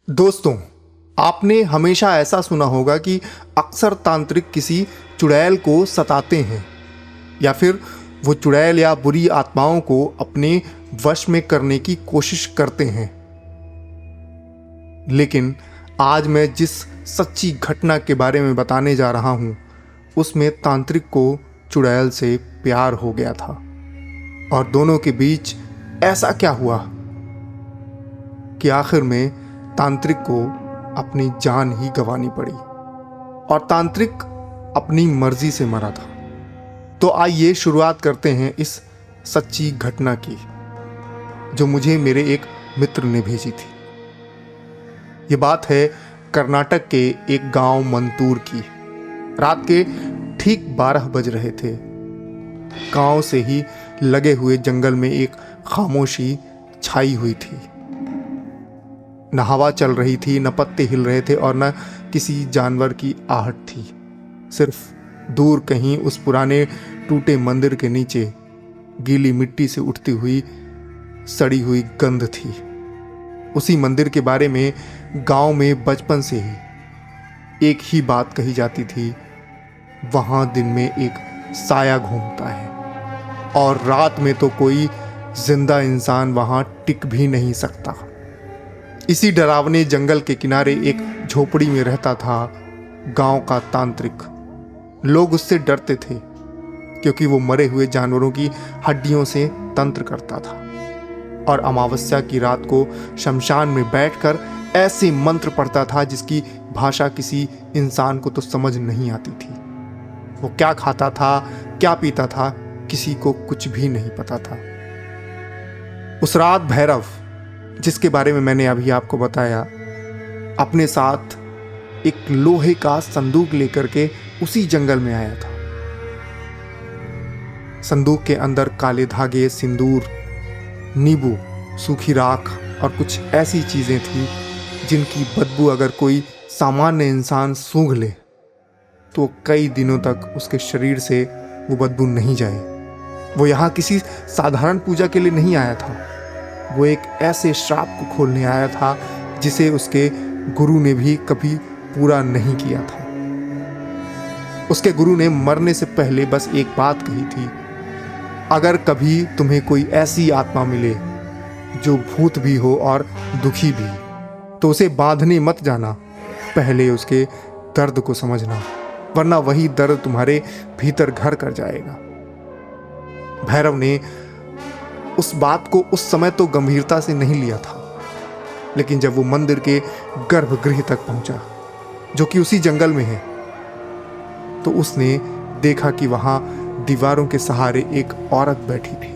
दोस्तों, आपने हमेशा ऐसा सुना होगा कि अक्सर तांत्रिक किसी चुड़ैल को सताते हैं या फिर वो चुड़ैल या बुरी आत्माओं को अपने वश में करने की कोशिश करते हैं। लेकिन आज मैं जिस सच्ची घटना के बारे में बताने जा रहा हूँ, उसमें तांत्रिक को चुड़ैल से प्यार हो गया था। और दोनों के बीच ऐसा क्या हुआ कि आखिर में तांत्रिक को अपनी जान ही गंवानी पड़ी और तांत्रिक अपनी मर्जी से मरा था। तो आइए शुरुआत करते हैं इस सच्ची घटना की, जो मुझे मेरे एक मित्र ने भेजी थी। ये बात है कर्नाटक के एक गांव मंतूर की। रात के ठीक 12 बज रहे थे। गांव से ही लगे हुए जंगल में एक खामोशी छाई हुई थी। न हवा चल रही थी, न पत्ते हिल रहे थे और न किसी जानवर की आहट थी। सिर्फ दूर कहीं उस पुराने टूटे मंदिर के नीचे गीली मिट्टी से उठती हुई सड़ी हुई गंध थी। उसी मंदिर के बारे में गांव में बचपन से ही एक ही बात कही जाती थी, वहां दिन में एक साया घूमता है और रात में तो कोई जिंदा इंसान वहां टिक भी नहीं सकता। इसी डरावने जंगल के किनारे एक झोपड़ी में रहता था गांव का तांत्रिक। लोग उससे डरते थे क्योंकि वो मरे हुए जानवरों की हड्डियों से तंत्र करता था और अमावस्या की रात को शमशान में बैठकर ऐसे मंत्र पढ़ता था जिसकी भाषा किसी इंसान को तो समझ नहीं आती थी। वो क्या खाता था, क्या पीता था, किसी को कुछ भी नहीं पता था। उस रात भैरव, जिसके बारे में मैंने अभी आपको बताया, अपने साथ एक लोहे का संदूक लेकर के उसी जंगल में आया था। संदूक के अंदर काले धागे, सिंदूर, नींबू, सूखी राख और कुछ ऐसी चीजें थी जिनकी बदबू अगर कोई सामान्य इंसान सूंघ ले तो कई दिनों तक उसके शरीर से वो बदबू नहीं जाए। वो यहाँ किसी साधारण पूजा के लिए नहीं आया था। वो एक ऐसे श्राप को खोलने आया था जिसे उसके गुरु ने भी कभी पूरा नहीं किया था। उसके गुरु ने मरने से पहले बस एक बात कही थी, अगर कभी तुम्हें कोई ऐसी आत्मा मिले जो भूत भी हो और दुखी भी, तो उसे बांधने मत जाना, पहले उसके दर्द को समझना, वरना वही दर्द तुम्हारे भीतर घर कर जाएगा। भैरव ने उस बात को उस समय तो गंभीरता से नहीं लिया था, लेकिन जब वो मंदिर के गर्भगृह तक पहुंचा, जो कि उसी जंगल में है, तो उसने देखा कि वहां दीवारों के सहारे एक औरत बैठी थी।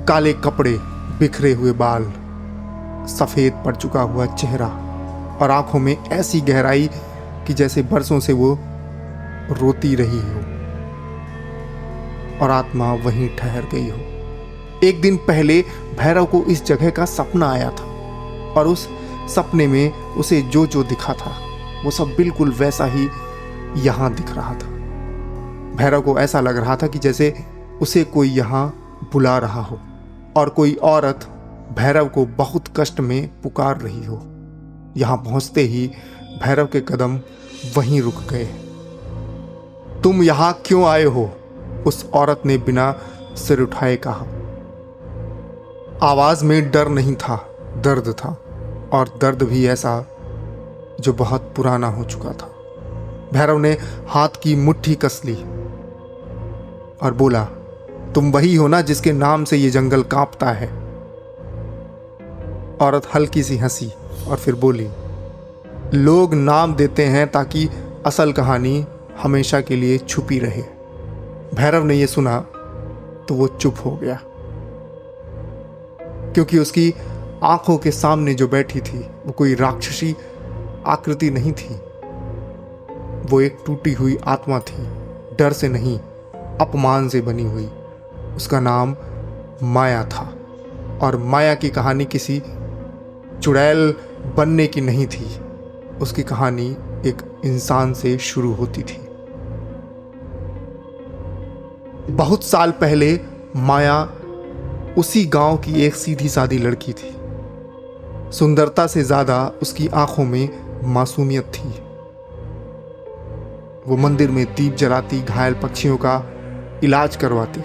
काले कपड़े, बिखरे हुए बाल, सफेद पड़ चुका हुआ चेहरा और आंखों में ऐसी गहराई कि जैसे बरसों से वो रोती रही हो और आत्मा वहीं ठहर गई हो। एक दिन पहले भैरव को इस जगह का सपना आया था और उस सपने में उसे जो जो दिखा था वो सब बिल्कुल वैसा ही यहां दिख रहा था। भैरव को ऐसा लग रहा था कि जैसे उसे कोई यहां बुला रहा हो और कोई औरत भैरव को बहुत कष्ट में पुकार रही हो। यहां पहुंचते ही भैरव के कदम वहीं रुक गए। तुम यहां क्यों आए हो? उस औरत ने बिना सिर उठाए कहा। आवाज में डर नहीं था, दर्द था, और दर्द भी ऐसा जो बहुत पुराना हो चुका था। भैरव ने हाथ की मुट्ठी कस ली और बोला, तुम वही हो ना जिसके नाम से ये जंगल कांपता है? औरत हल्की सी हंसी और फिर बोली, लोग नाम देते हैं ताकि असल कहानी हमेशा के लिए छुपी रहे। भैरव ने यह सुना तो वो चुप हो गया, क्योंकि उसकी आंखों के सामने जो बैठी थी वो कोई राक्षसी आकृति नहीं थी। वो एक टूटी हुई आत्मा थी, डर से नहीं, अपमान से बनी हुई। उसका नाम माया था और माया की कहानी किसी चुड़ैल बनने की नहीं थी। उसकी कहानी एक इंसान से शुरू होती थी। बहुत साल पहले माया उसी गांव की एक सीधी सादी लड़की थी। सुंदरता से ज़्यादा उसकी आंखों में मासूमियत थी। वो मंदिर में दीप जलाती, घायल पक्षियों का इलाज करवाती,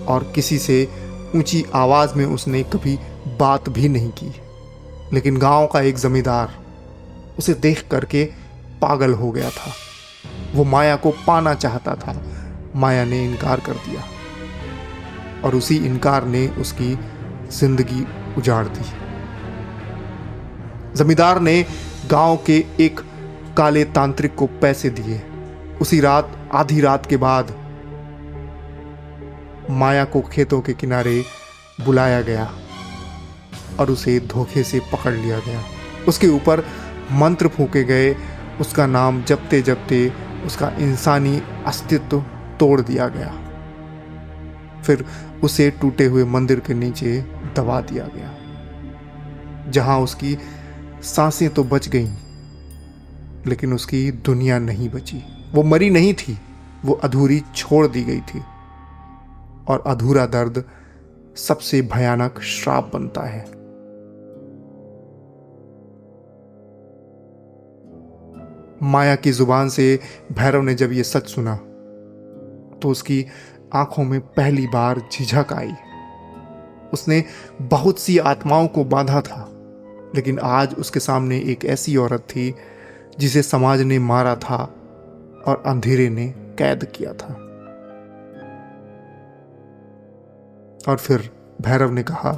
और किसी से ऊंची आवाज़ में उसने कभी बात भी नहीं की। लेकिन गांव का एक जमींदार उसे देख करके पागल हो गया था। वो माया को पाना चाहता था। माया ने इनकार कर दिया, और उसी इनकार ने उसकी जिंदगी उजाड़ दी। जमींदार ने गांव के एक काले तांत्रिक को पैसे दिए। उसी रात, आधी रात के बाद, माया को खेतों के किनारे बुलाया गया और उसे धोखे से पकड़ लिया गया। उसके ऊपर मंत्र फूंके गए। उसका नाम जपते जपते उसका इंसानी अस्तित्व तोड़ दिया गया। फिर उसे टूटे हुए मंदिर के नीचे दबा दिया गया, जहां उसकी सांसें तो बच गईं, लेकिन उसकी दुनिया नहीं बची। वो मरी नहीं थी, वो अधूरी छोड़ दी गई थी। और अधूरा दर्द सबसे भयानक श्राप बनता है। माया की जुबान से भैरव ने जब ये सच सुना तो उसकी आंखों में पहली बार झिझक आई। उसने बहुत सी आत्माओं को बांधा था, लेकिन आज उसके सामने एक ऐसी औरत थी जिसे समाज ने मारा था और अंधेरे ने कैद किया था। और फिर भैरव ने कहा,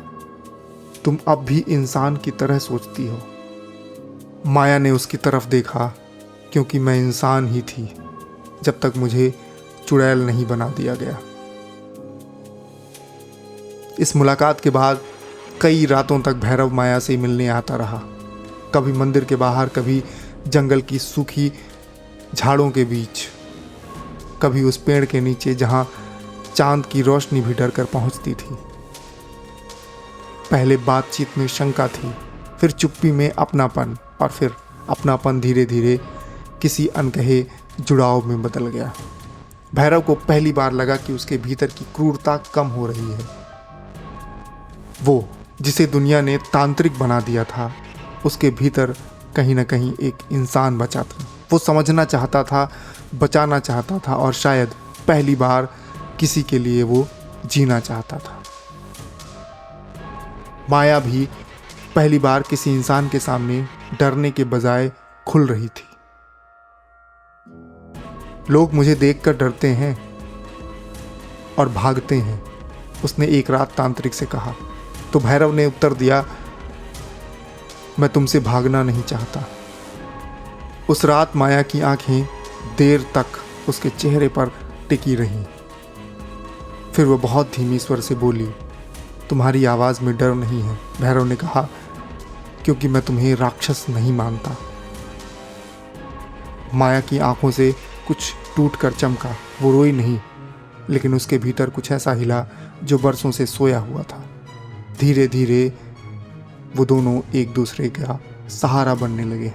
तुम अब भी इंसान की तरह सोचती हो। माया ने उसकी तरफ देखा, क्योंकि मैं इंसान ही थी जब तक मुझे चुड़ैल नहीं बना दिया गया। इस मुलाकात के बाद कई रातों तक भैरव माया से मिलने आता रहा। कभी मंदिर के बाहर, कभी जंगल की सूखी झाड़ों के बीच, कभी उस पेड़ के नीचे जहां चांद की रोशनी भी डर कर पहुंचती थी। पहले बातचीत में शंका थी, फिर चुप्पी में अपनापन, और फिर अपनापन धीरे धीरे किसी अनकहे जुड़ाव में बदल गया। भैरव को पहली बार लगा कि उसके भीतर की क्रूरता कम हो रही है। वो जिसे दुनिया ने तांत्रिक बना दिया था, उसके भीतर कहीं ना कहीं एक इंसान बचा था। वो समझना चाहता था, बचाना चाहता था, और शायद पहली बार किसी के लिए वो जीना चाहता था। माया भी पहली बार किसी इंसान के सामने डरने के बजाय खुल रही थी। लोग मुझे देखकर डरते हैं और भागते हैं, उसने एक रात तांत्रिक से कहा। तो भैरव ने उत्तर दिया, मैं तुमसे भागना नहीं चाहता। उस रात माया की आंखें देर तक उसके चेहरे पर टिकी रहीं। फिर वो बहुत धीमी स्वर से बोली, तुम्हारी आवाज़ में डर नहीं है। भैरव ने कहा, क्योंकि मैं तुम्हें राक्षस नहीं मानता। माया की आंखों से कुछ टूट कर चमका। वो रोई नहीं, लेकिन उसके भीतर कुछ ऐसा हिला जो बरसों से सोया हुआ था। धीरे धीरे वो दोनों एक दूसरे का सहारा बनने लगे।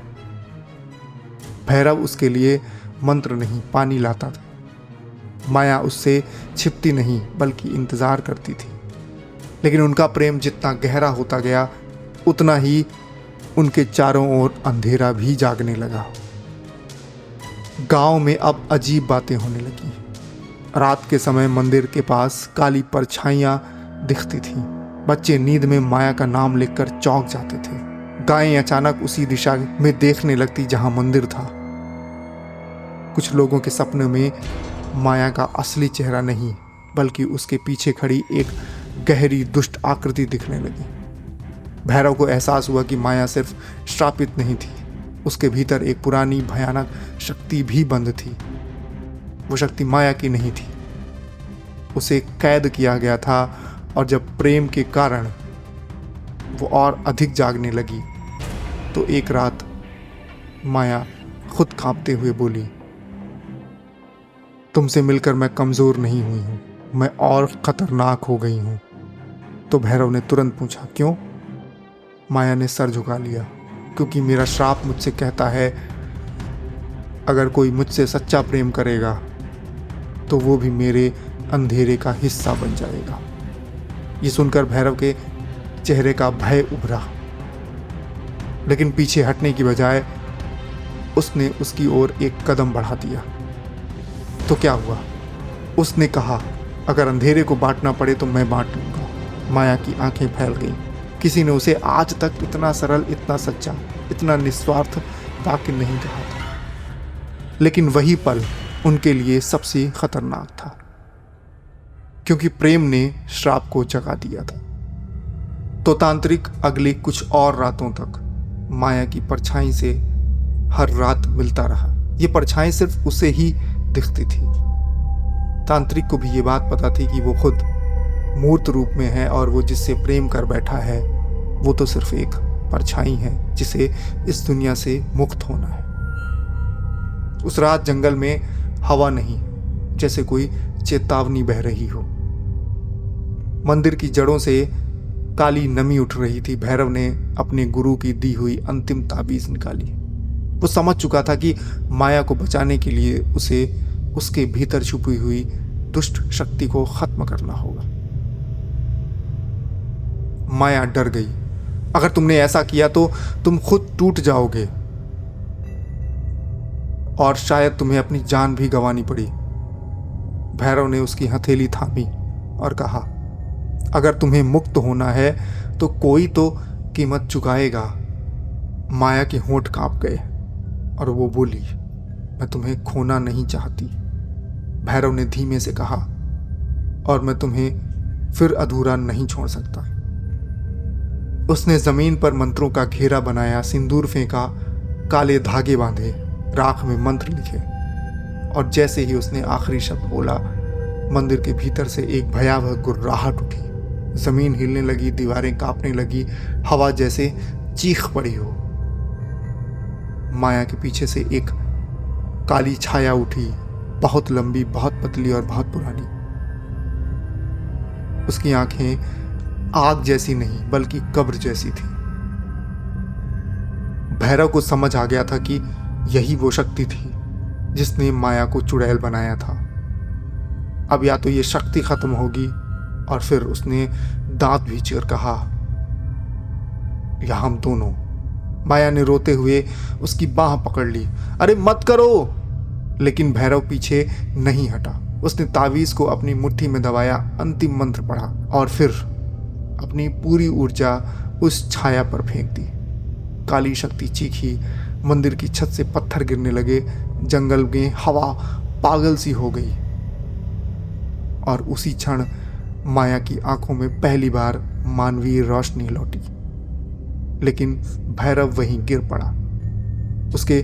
भैरव उसके लिए मंत्र नहीं, पानी लाता था। माया उससे छिपती नहीं, बल्कि इंतज़ार करती थी। लेकिन उनका प्रेम जितना गहरा होता गया, उतना ही उनके चारों ओर अंधेरा भी जागने लगा। गांव में अब अजीब बातें होने लगी। रात के समय मंदिर के पास काली परछाइयां दिखती थीं। बच्चे नींद में माया का नाम लेकर चौंक जाते थे। गायें अचानक उसी दिशा में देखने लगती जहां मंदिर था। कुछ लोगों के सपनों में माया का असली चेहरा नहीं, बल्कि उसके पीछे खड़ी एक गहरी दुष्ट आकृति दिखने लगी। भैरव को एहसास हुआ कि माया सिर्फ श्रापित नहीं थी, उसके भीतर एक पुरानी भयानक शक्ति भी बंद थी। वो शक्ति माया की नहीं थी, उसे कैद किया गया था। और जब प्रेम के कारण वो और अधिक जागने लगी, तो एक रात माया खुद कांपते हुए बोली, तुमसे मिलकर मैं कमज़ोर नहीं हुई हूँ, मैं और ख़तरनाक हो गई हूँ। तो भैरव ने तुरंत पूछा, क्यों? माया ने सर झुका लिया, क्योंकि मेरा श्राप मुझसे कहता है, अगर कोई मुझसे सच्चा प्रेम करेगा तो वो भी मेरे अंधेरे का हिस्सा बन जाएगा। ये सुनकर भैरव के चेहरे का भय उभरा, लेकिन पीछे हटने की बजाय उसने उसकी ओर एक कदम बढ़ा दिया। तो क्या हुआ? उसने कहा, अगर अंधेरे को बांटना पड़े तो मैं बांट लूंगा। माया की आंखें फैल गईं। किसी ने उसे आज तक इतना सरल, इतना सच्चा, इतना निस्वार्थ वाक्य नहीं कहा था। लेकिन वही पल उनके लिए सबसे खतरनाक था, क्योंकि प्रेम ने श्राप को जगा दिया था। तो तांत्रिक अगले कुछ और रातों तक माया की परछाई से हर रात मिलता रहा। ये परछाई सिर्फ उसे ही दिखती थी। तांत्रिक को भी ये बात पता थी कि वो खुद मूर्त रूप में है और वो जिससे प्रेम कर बैठा है वो तो सिर्फ एक परछाई है जिसे इस दुनिया से मुक्त होना है। उस रात जंगल में हवा नहीं, जैसे कोई चेतावनी बह रही हो। मंदिर की जड़ों से काली नमी उठ रही थी। भैरव ने अपने गुरु की दी हुई अंतिम ताबीज निकाली। वो समझ चुका था कि माया को बचाने के लिए उसे उसके भीतर छुपी हुई दुष्ट शक्ति को खत्म करना होगा। माया डर गई। अगर तुमने ऐसा किया तो तुम खुद टूट जाओगे और शायद तुम्हें अपनी जान भी गंवानी पड़ी। भैरव ने उसकी हथेली थामी और कहा, अगर तुम्हें मुक्त होना है तो कोई तो कीमत चुकाएगा। माया के होंठ कांप गए और वो बोली, मैं तुम्हें खोना नहीं चाहती। भैरव ने धीमे से कहा, और मैं तुम्हें फिर अधूरा नहीं छोड़ सकता। उसने जमीन पर मंत्रों का घेरा बनाया, सिंदूर फेंका, काले धागे बांधे, राख में मंत्र लिखे, और जैसे ही उसने आखिरी शब्द बोला, मंदिर के भीतर से एक भयावह गुर्राहट उठी। जमीन हिलने लगी, दीवारें कांपने लगी, हवा जैसे चीख पड़ी हो। माया के पीछे से एक काली छाया उठी, बहुत लंबी, बहुत पतली और बहुत पुरानी। उसकी आंखें आग जैसी नहीं बल्कि कब्र जैसी थी। भैरव को समझ आ गया था कि यही वो शक्ति थी जिसने माया को चुड़ैल बनाया था। अब या तो ये शक्ति खत्म होगी, और फिर उसने दांत भी चीर कहा, या हम दोनों। माया ने रोते हुए उसकी बाह पकड़ ली। अरे मत करो! लेकिन भैरव पीछे नहीं हटा। उसने तावीज को अपनी मुट्ठी में दबाया, अंतिम मंत्र पढ़ा और फिर अपनी पूरी ऊर्जा उस छाया पर फेंक दी। काली शक्ति चीखी, मंदिर की छत से पत्थर गिरने लगे, जंगल में हवा पागल सी हो गई, और उसी क्षण माया की आंखों में पहली बार मानवीय रोशनी लौटी। लेकिन भैरव वहीं गिर पड़ा। उसके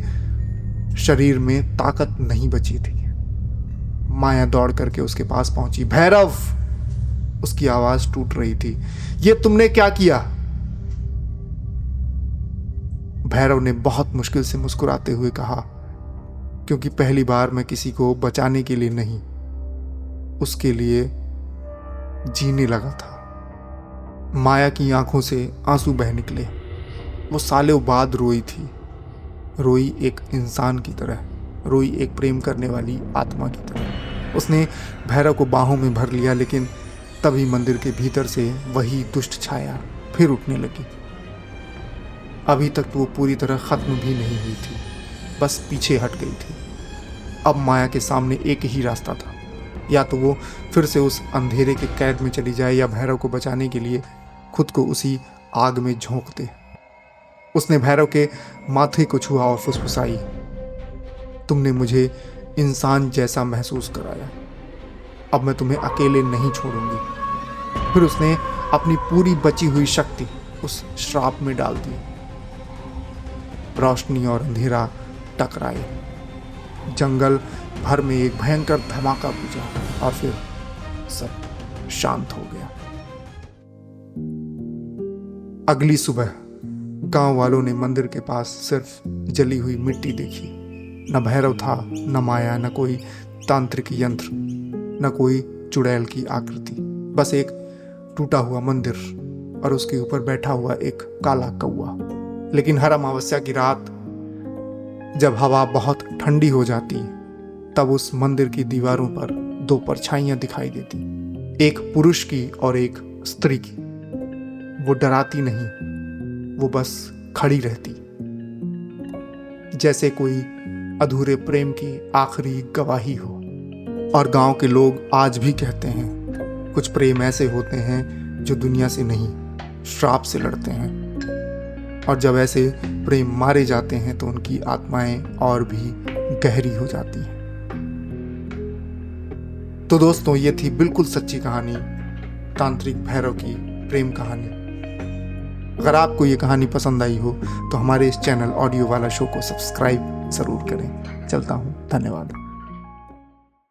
शरीर में ताकत नहीं बची थी। माया दौड़ करके उसके पास पहुंची। भैरव! उसकी आवाज टूट रही थी। ये तुमने क्या किया? भैरव ने बहुत मुश्किल से मुस्कुराते हुए कहा, क्योंकि पहली बार मैं किसी को बचाने के लिए नहीं, उसके लिए जीने लगा था। माया की आंखों से आंसू बह निकले। वो सालों बाद रोई थी। रोई एक इंसान की तरह, रोई एक प्रेम करने वाली आत्मा की तरह। उसने भैरव को बाहों में भर लिया, लेकिन तभी मंदिर के भीतर से वही दुष्ट छाया फिर उठने लगी। अभी तक तो वो पूरी तरह खत्म भी नहीं हुई थी, बस पीछे हट गई थी। अब माया के सामने एक ही रास्ता था, या तो वो फिर से उस अंधेरे के कैद में चली जाए, या भैरव को बचाने के लिए खुद को उसी आग में झोंक दे। उसने भैरव के माथे को छुआ और फुसफुसाई, तुमने मुझे इंसान जैसा महसूस कराया, अब मैं तुम्हें अकेले नहीं छोड़ूंगी। फिर उसने अपनी पूरी बची हुई शक्ति उस श्राप में डाल दी। रोशनी और अंधेरा टकराए, जंगल भर में एक भयंकर धमाका बुझा, और फिर सब शांत हो गया। अगली सुबह गांव वालों ने मंदिर के पास सिर्फ जली हुई मिट्टी देखी। न भैरव था, न माया, न कोई तांत्रिक यंत्र, न कोई चुड़ैल की आकृति, बस एक टूटा हुआ मंदिर और उसके ऊपर बैठा हुआ एक काला कौवा। लेकिन हर अमावस्या की रात जब हवा बहुत ठंडी हो जाती, तब उस मंदिर की दीवारों पर दो परछाइयां दिखाई देती, एक पुरुष की और एक स्त्री की। वो डराती नहीं, वो बस खड़ी रहती, जैसे कोई अधूरे प्रेम की आखिरी गवाही हो। और गांव के लोग आज भी कहते हैं, कुछ प्रेम ऐसे होते हैं जो दुनिया से नहीं, श्राप से लड़ते हैं। और जब ऐसे प्रेम मारे जाते हैं तो उनकी आत्माएं और भी गहरी हो जाती हैं। तो दोस्तों, ये थी बिल्कुल सच्ची कहानी, तांत्रिक भैरव की प्रेम कहानी। अगर आपको ये कहानी पसंद आई हो तो हमारे इस चैनल ऑडियो वाला शो को सब्सक्राइब ज़रूर करें। चलता हूँ, धन्यवाद।